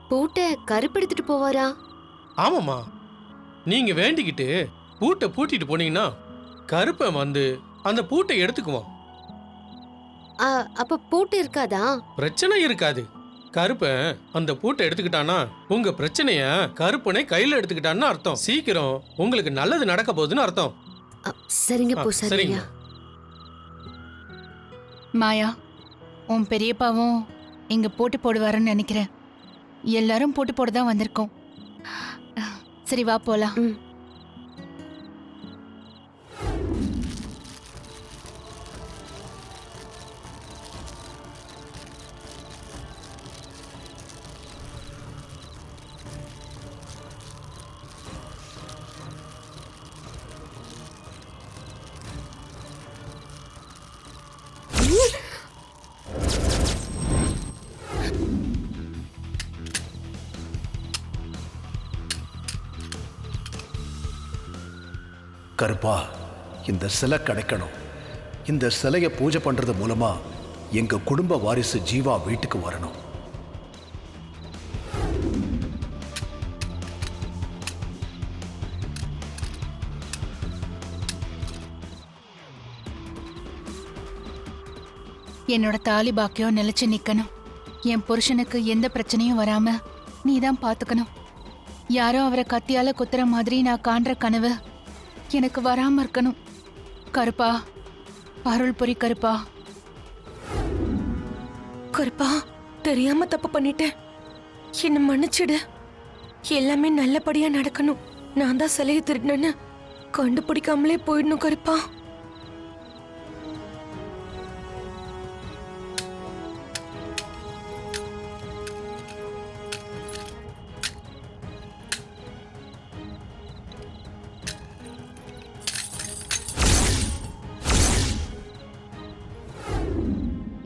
பூட்டை கருப்பு எடுத்துட்டு போவாரா? ஆமாம்மா, நீங்க வேண்டிக்கிட்டு பூட்டை பூட்டிட்டு போனீங்கன்னா கருப்பன் வந்து அந்த பூட்டை எடுத்துக்குவான். அப்ப பூட்டு இருக்காதா? பிரச்சனை இருக்காது. கருப்பன் அந்த பூட்டை எடுத்துக்கிட்டானா உங்க பிரச்சனைய கருப்பனை கையில எடுத்துக்கிட்டான்னு அர்த்தம். சீக்கிரம் உங்களுக்கு நல்லது நடக்க போகுதுன்னு அர்த்தம். சரிங்க பூசாரி சரிங்க. ஐயா. மாயா, உன் பெரியப்பாவும் இங்க போட்டு போடுவாருன்னு நினைக்கிறேன். எல்லாரும் போட்டு போட தான் வந்திருக்கோம். சரி வா போலாம். கருப்பா, இந்த சிலை கிடைக்கணும். இந்த சிலையை பூஜை பண்றது மூலமா எங்க குடும்ப வாரிசு ஜீவா வீட்டுக்கு வரணும். என்னோட தாலி பாக்கியம் நிலைச்சு நிக்கணும். என் புருஷனுக்கு எந்த பிரச்சனையும் வராம நீ தான் பாத்துக்கணும். யாரோ அவரை கத்தியால குத்துற மாதிரி நான் காண்ற கனவு எனக்கு வராம இருக்கணும். கருப்பா, அருள் புரி கருப்பா. கருப்பா, தெரியாம தப்பு பண்ணிட்டேன். என்ன மன்னிச்சிடு. எல்லாமே நல்லபடியா நடக்கணும். நான் தான் சிலையை திருடினேன்னு கண்டுபிடிக்காமலே போயிடணும் கருப்பா.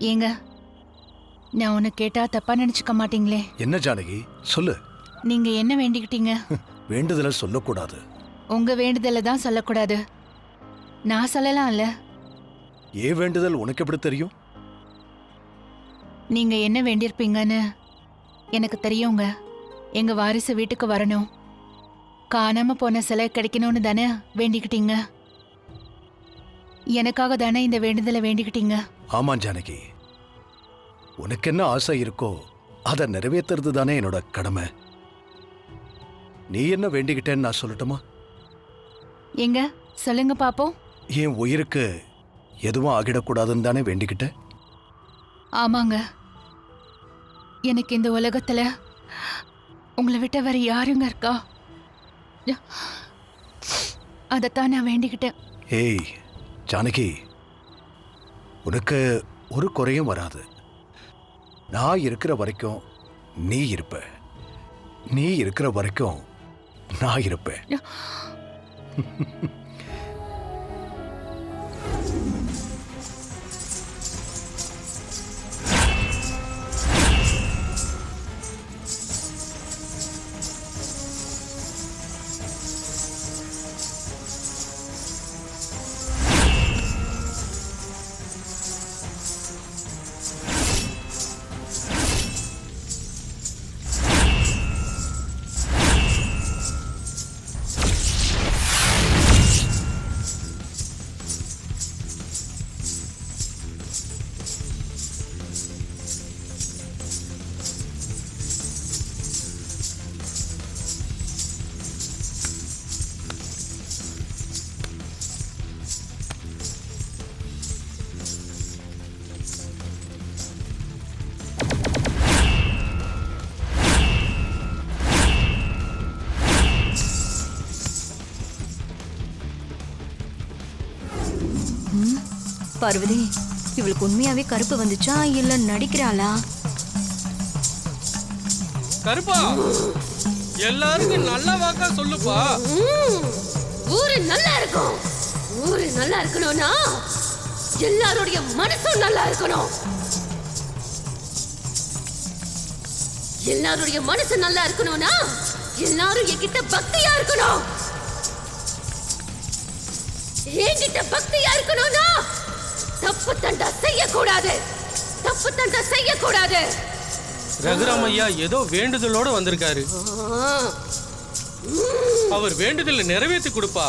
ஏங்க, நான் உன்னை கேட்டா தப்பா நினைச்சுக்க மாட்டீங்களே? என்ன ஜானகி, சொல்லு. நீங்க என்ன வேண்டிக்கிட்டீங்க? வேண்டுதலை சொல்லக்கூடாது. உங்க வேண்டுதலை தான் சொல்லக்கூடாது. நான் சொல்லலாம்ல. ஏன் வேண்டுதல் உனக்கு எப்படி தெரியும்? நீங்க என்ன வேண்டியிருப்பீங்கன்னு எனக்கு தெரியுங்க. எங்க வாரிசு வீட்டுக்கு வரணும், காணாம போன சிலை கிடைக்கணும்னு தானே வேண்டிக்கிட்டீங்க. எனக்காக தானே இந்த வேண்டுதலை வேண்டிக்கிட்டீங்க. ஆமா ஜானகி, உனக்கு என்ன ஆசை இருக்கோ அதை நிறைவேற்றுறது தானே என்னோட கடமை. நீ என்ன வேண்டிக்கிட்டேன்னு நான் சொல்லட்டுமா? எங்க சொல்லுங்க பாப்போம். என் உயிருக்கு எதுவும் ஆகிடக்கூடாதுன்னு தானே வேண்டிக்கிட்டேன். ஆமாங்க, எனக்கு இந்த உலகத்துல உங்களை விட்ட வேற யாருங்க இருக்கா? அதைத்தான் நான் வேண்டிக்கிட்டேன். ஏய் ஜானகி, உனக்கு ஒரு குறையும் வராது. நான் இருக்கிற வரைக்கும் நீ இருப்ப, நீ இருக்கிற வரைக்கும் நான் இருப்பேன். பார்வதி, இவளுக்கு உண்மையாவே கருப்பு வந்துச்சா இல்ல நடிக்கிறாளா? கருப்பா, எல்லாருக்கும் நல்ல வாக்கா சொல்லுப்பா. ஊரு நல்லா இருக்கும். ஊரு நல்லா இருக்கணும்னா எல்லாருடைய மனசும் நல்லா இருக்கணும். எல்லாருடைய மனசு நல்லா இருக்கணும்னா எல்லாரும் என்கிட்ட பக்தியா இருக்கணும். என்கிட்ட பக்தியா இருக்கணும்னா தப்பு தண்டா செய்யக்கூடாது. தப்பு தண்டா செய்யக்கூடாது. ரகுராம் ஐயா ஏதோ வேண்டுதலோட வந்திருக்காரு. அவர் வேண்டுதலை நிறைவேற்றி கொடுப்பா.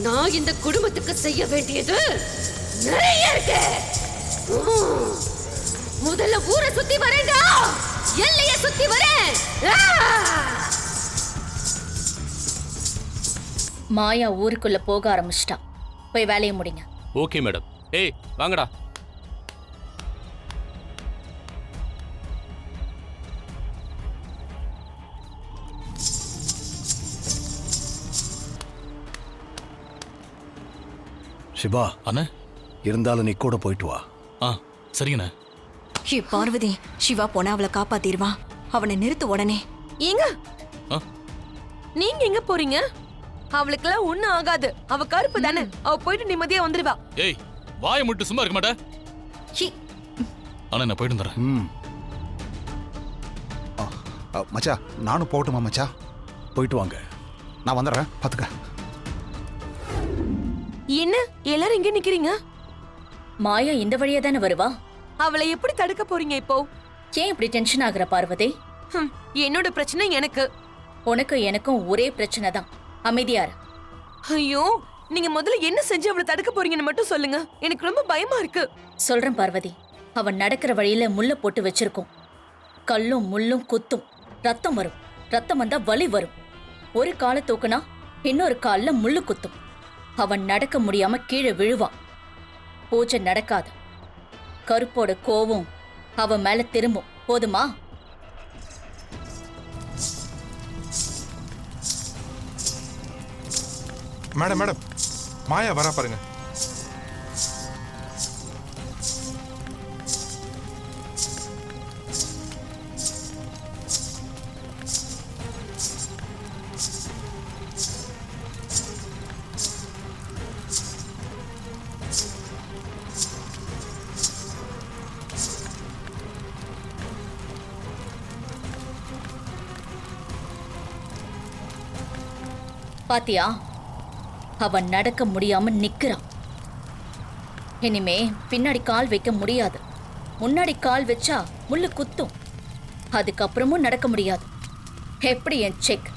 நான் இந்த குடும்பத்துக்கு செய்ய வேண்டியது நிறைய இருக்கு. முதல்ல ஊரை சுத்தி வரேன்டா, எல்லைய சுத்தி வரேன். மாயா ஊருக்குள்ள போக ஆரம்பிச்சிட்டா. போய் வேலையை முடிங்க. Okay madam. ஏய் வாங்கடா. சிவா, அண்ணே. இருந்தாலும் நீ கூட போயிட்டு வா. ஆ சரிங்கண்ணே. ஹே பார்வதி, சிவா போனா அவளை காப்பாத்திடுவா. அவனை நிறுத்து உடனே. ஏங்க ஆ? நீங்க எங்க போறீங்க? அவளுக்கெல்லாம் ஒண்ணும் ஆகாது. அவ கருப்பு தானே, அவ போயிட்டு நிம்மதியா வந்துருவா. ஏய் வாயை மட்டும் சும்மா இருக்க மாட்டே. ஹி, அண்ணா நான் போயிட்டு வந்துடுறேன். ம், மச்சா நானும் போகட்டுமா மச்சா? போயிட்டு வாங்க. நான் வந்துடுறேன், பார்த்துக்க. என்ன எல்லாரும் இங்க நிக்கிறீங்க? மாயா இந்த வழியா தானே வருவா. அவளை எப்படி தடுக்க போறீங்க இப்போ? ஏன் இப்படி டென்ஷன் ஆகுற பார்வதி? என்னோட பிரச்சனை எனக்கு. உனக்கும் எனக்கும் ஒரே பிரச்சனை தான். அமைதியாரு. ஐயோ, நீங்க முதல்ல என்ன செஞ்சு அவளை தடுக்க போறீங்கன்னு மட்டும் சொல்லுங்க. எனக்கு ரொம்ப பயமா இருக்கு. சொல்றேன் பார்வதி. அவன் நடக்கிற வழியில முள்ள போட்டு வச்சிருக்கோம். கல்லும் முள்ளும் குத்தும். ரத்தம் வரும். ரத்தம் வந்தா வலி வரும். ஒரு காலை தூக்குனா இன்னொரு கால்ல முள்ளு குத்தும். அவன் நடக்க முடியாம கீழே விழுவான். பூஜை நடக்காது. கருப்போட கோவம் அவன் மேல திரும்பும். போதுமா? மேடம் மேடம், மாயா வரா பாருங்க. பாத்தியா, அவன் நடக்க முடியாம நிக்கிறான். இனிமே பின்னாடி கால் வைக்க முடியாது. முன்னாடி கால் வச்சா முள்ளு குத்தும். அதுக்கப்புறமும் நடக்க முடியாது. எப்படி என் செக்?